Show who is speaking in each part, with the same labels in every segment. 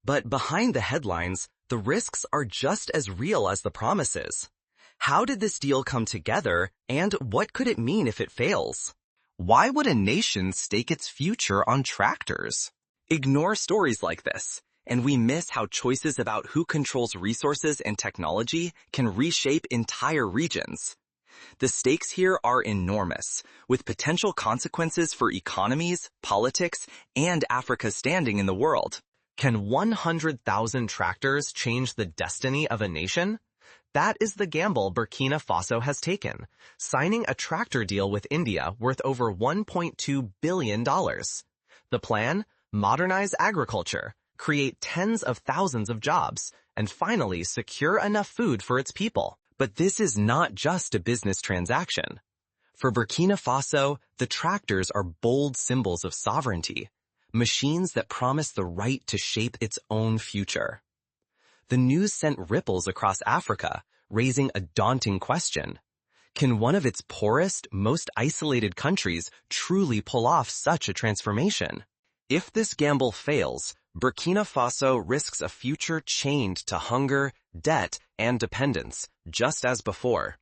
Speaker 1: But behind the headlines, the risks are just as real as the promises. How did this deal come together, and what could it mean if it fails? Why would a nation stake its future on tractors? Ignore stories like this, and we miss how choices about who controls resources and technology can reshape entire regions. The stakes here are enormous, with potential consequences for economies, politics, and Africa's standing in the world. Can 100,000 tractors change the destiny of a nation? That is the gamble Burkina Faso has taken, signing a tractor deal with India worth over $1.2 billion. The plan? Modernize agriculture, create tens of thousands of jobs, and finally secure enough food for its people. But this is not just a business transaction. For Burkina Faso, the tractors are bold symbols of sovereignty, machines that promise the right to shape its own future. The news sent ripples across Africa, raising a daunting question. Can one of its poorest, most isolated countries truly pull off such a transformation? If this gamble fails, Burkina Faso risks a future chained to hunger, debt, and dependence, just as before.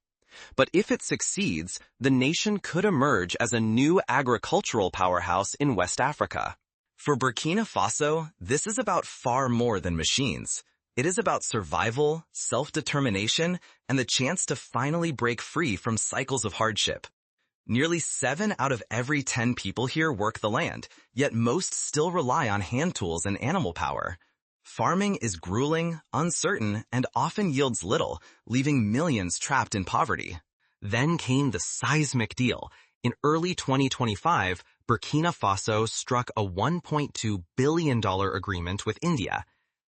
Speaker 1: But if it succeeds, the nation could emerge as a new agricultural powerhouse in West Africa. For Burkina Faso, this is about far more than machines. It is about survival, self-determination, and the chance to finally break free from cycles of hardship. Nearly 7 out of every 10 people here work the land, yet most still rely on hand tools and animal power. Farming is grueling, uncertain, and often yields little, leaving millions trapped in poverty. Then came the seismic deal. In early 2025, Burkina Faso struck a $1.2 billion agreement with India.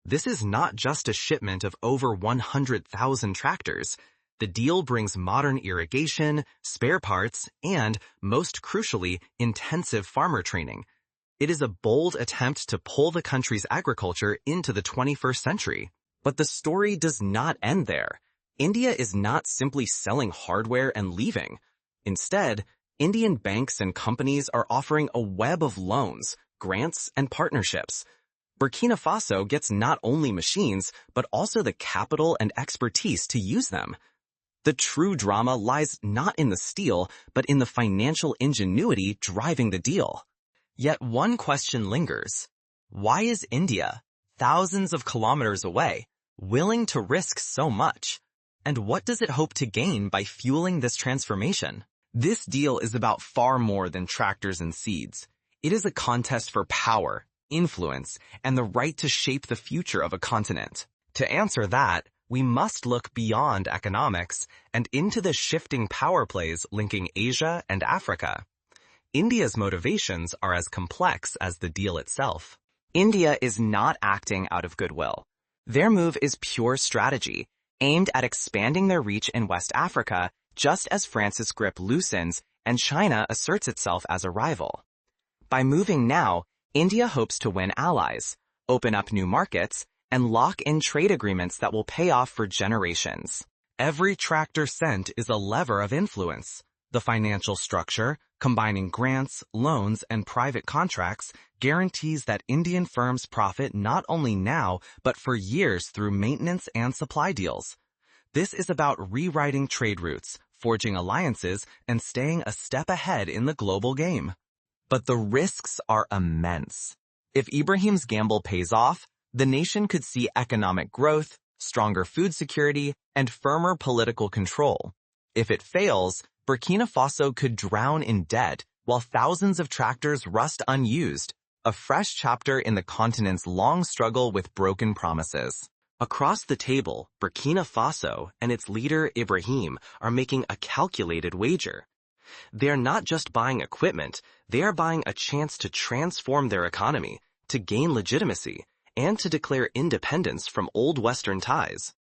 Speaker 1: This is not just a shipment of over 100,000 tractors. The deal brings modern irrigation, spare parts, and, most crucially, intensive farmer training. It is a bold attempt to pull the country's agriculture into the 21st century. But the story does not end there. India is not simply selling hardware and leaving. Instead, Indian banks and companies are offering a web of loans, grants, and partnerships. Burkina Faso gets not only machines, but also the capital and expertise to use them. The true drama lies not in the steel, but in the financial ingenuity driving the deal. Yet one question lingers. Why is India, thousands of kilometers away, willing to risk so much? And what does it hope to gain by fueling this transformation? This deal is about far more than tractors and seeds. It is a contest for power, influence, and the right to shape the future of a continent. To answer that, we must look beyond economics and into the shifting power plays linking Asia and Africa. India's motivations are as complex as the deal itself. India is not acting out of goodwill. Their move is pure strategy, aimed at expanding their reach in West Africa, just as France's grip loosens and China asserts itself as a rival. By moving now, India hopes to win allies, open up new markets, and lock in trade agreements that will pay off for generations. Every tractor sent is a lever of influence. The financial structure, combining grants, loans, and private contracts, guarantees that Indian firms profit not only now, but for years through maintenance and supply deals. This is about rewriting trade routes, forging alliances, and staying a step ahead in the global game. But the risks are immense. If Ibrahim's gamble pays off, the nation could see economic growth, stronger food security, and firmer political control. If it fails, Burkina Faso could drown in debt while thousands of tractors rust unused, a fresh chapter in the continent's long struggle with broken promises. Across the table, Burkina Faso and its leader Ibrahim are making a calculated wager. They are not just buying equipment, they are buying a chance to transform their economy, to gain legitimacy, and to declare independence from old Western ties.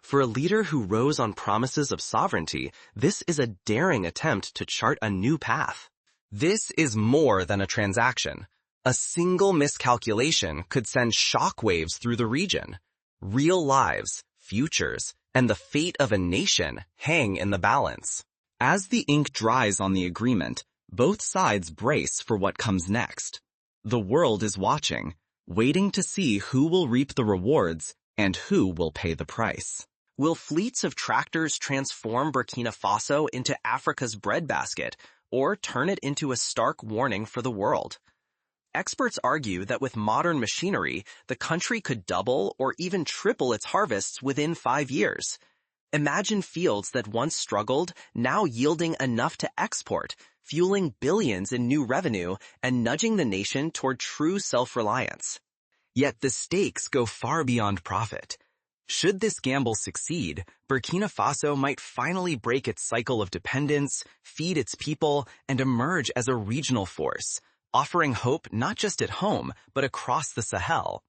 Speaker 1: For a leader who rose on promises of sovereignty, this is a daring attempt to chart a new path. This is more than a transaction. A single miscalculation could send shockwaves through the region. Real lives, futures, and the fate of a nation hang in the balance. As the ink dries on the agreement, both sides brace for what comes next. The world is watching. waiting to see who will reap the rewards and who will pay the price. Will fleets of tractors transform Burkina Faso into Africa's breadbasket, or turn it into a stark warning for the world? Experts argue that with modern machinery, the country could double or even triple its harvests within 5 years. Imagine fields that once struggled, now yielding enough to export, fueling billions in new revenue and nudging the nation toward true self-reliance. Yet the stakes go far beyond profit. Should this gamble succeed, Burkina Faso might finally break its cycle of dependence, feed its people, and emerge as a regional force, offering hope not just at home, but across the Sahel.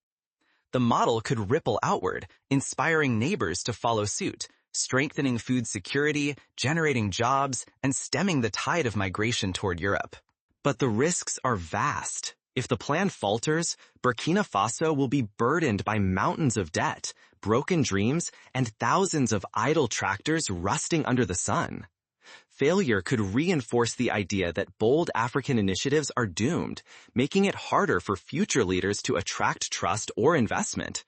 Speaker 1: The model could ripple outward, inspiring neighbors to follow suit, strengthening food security, generating jobs, and stemming the tide of migration toward Europe. But the risks are vast. If the plan falters, Burkina Faso will be burdened by mountains of debt, broken dreams, and thousands of idle tractors rusting under the sun. Failure could reinforce the idea that bold African initiatives are doomed, making it harder for future leaders to attract trust or investment.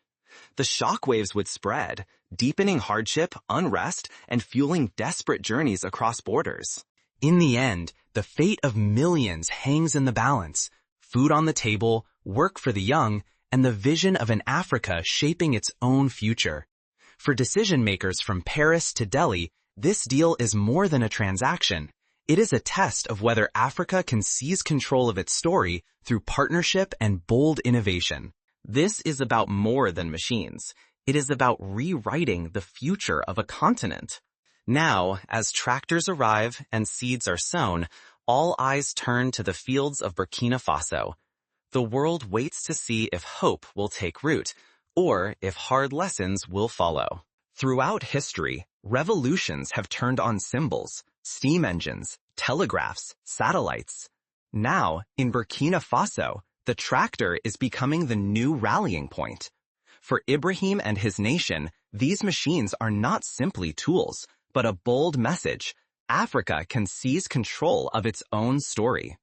Speaker 1: The shockwaves would spread, deepening hardship, unrest, and fueling desperate journeys across borders. In the end, the fate of millions hangs in the balance. Food on the table, work for the young, and the vision of an Africa shaping its own future. For decision-makers from Paris to Delhi, this deal is more than a transaction. It is a test of whether Africa can seize control of its story through partnership and bold innovation. This is about more than machines. It is about rewriting the future of a continent. Now, as tractors arrive and seeds are sown, all eyes turn to the fields of Burkina Faso. The world waits to see if hope will take root, or if hard lessons will follow. Throughout history, revolutions have turned on symbols, steam engines, telegraphs, satellites. Now, in Burkina Faso, the tractor is becoming the new rallying point. For Ibrahim and his nation, these machines are not simply tools, but a bold message. Africa can seize control of its own story.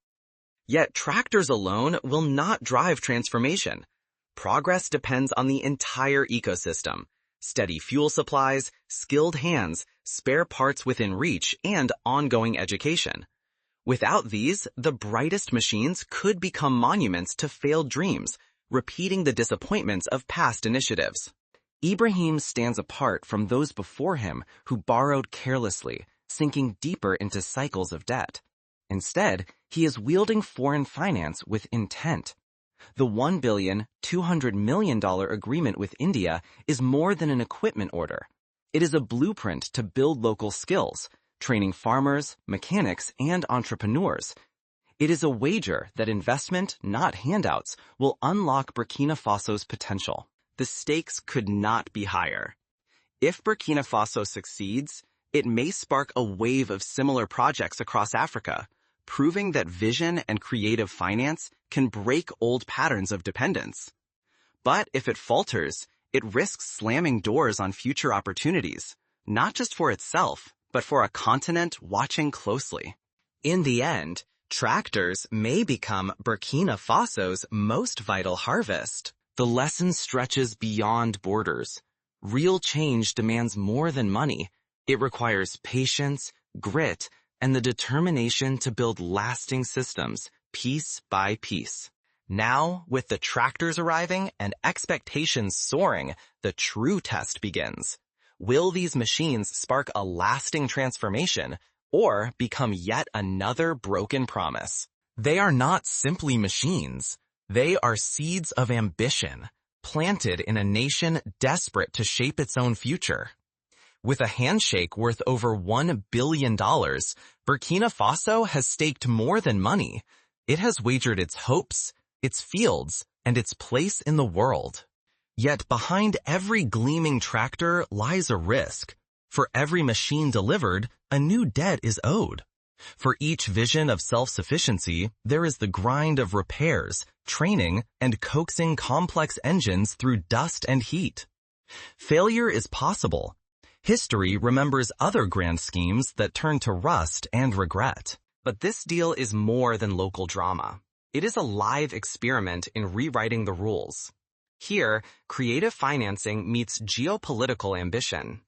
Speaker 1: Yet tractors alone will not drive transformation. Progress depends on the entire ecosystem: steady fuel supplies, skilled hands, spare parts within reach, and ongoing education. Without these, the brightest machines could become monuments to failed dreams, repeating the disappointments of past initiatives. Ibrahim stands apart from those before him who borrowed carelessly, sinking deeper into cycles of debt. Instead, he is wielding foreign finance with intent. The $1.2 billion agreement with India is more than an equipment order. It is a blueprint to build local skills, training farmers, mechanics, and entrepreneurs. It is a wager that investment, not handouts, will unlock Burkina Faso's potential. The stakes could not be higher. If Burkina Faso succeeds, it may spark a wave of similar projects across Africa, proving that vision and creative finance can break old patterns of dependence. But if it falters, it risks slamming doors on future opportunities, not just for itself, but for a continent watching closely. In the end, tractors may become Burkina Faso's most vital harvest. The lesson stretches beyond borders. Real change demands more than money. It requires patience, grit, and the determination to build lasting systems, piece by piece. Now, with the tractors arriving and expectations soaring, the true test begins. Will these machines spark a lasting transformation, or become yet another broken promise? They are not simply machines. They are seeds of ambition, planted in a nation desperate to shape its own future. With a handshake worth over $1 billion, Burkina Faso has staked more than money. It has wagered its hopes, its fields, and its place in the world. Yet behind every gleaming tractor lies a risk. For every machine delivered, a new debt is owed. For each vision of self-sufficiency, there is the grind of repairs, training, and coaxing complex engines through dust and heat. Failure is possible. History remembers other grand schemes that turn to rust and regret. But this deal is more than local drama. It is a live experiment in rewriting the rules. Here, creative financing meets geopolitical ambition.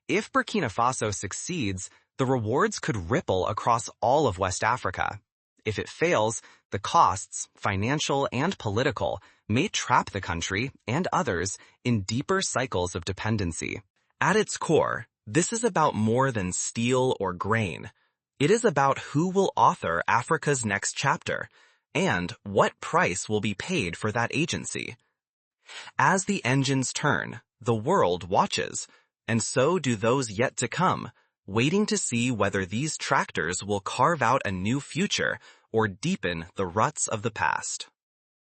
Speaker 1: If Burkina Faso succeeds, the rewards could ripple across all of West Africa. If it fails, the costs, financial and political, may trap the country and others in deeper cycles of dependency. At its core, this is about more than steel or grain. It is about who will author Africa's next chapter, and what price will be paid for that agency. As the engines turn, the world watches, and so do those yet to come, waiting to see whether these tractors will carve out a new future or deepen the ruts of the past.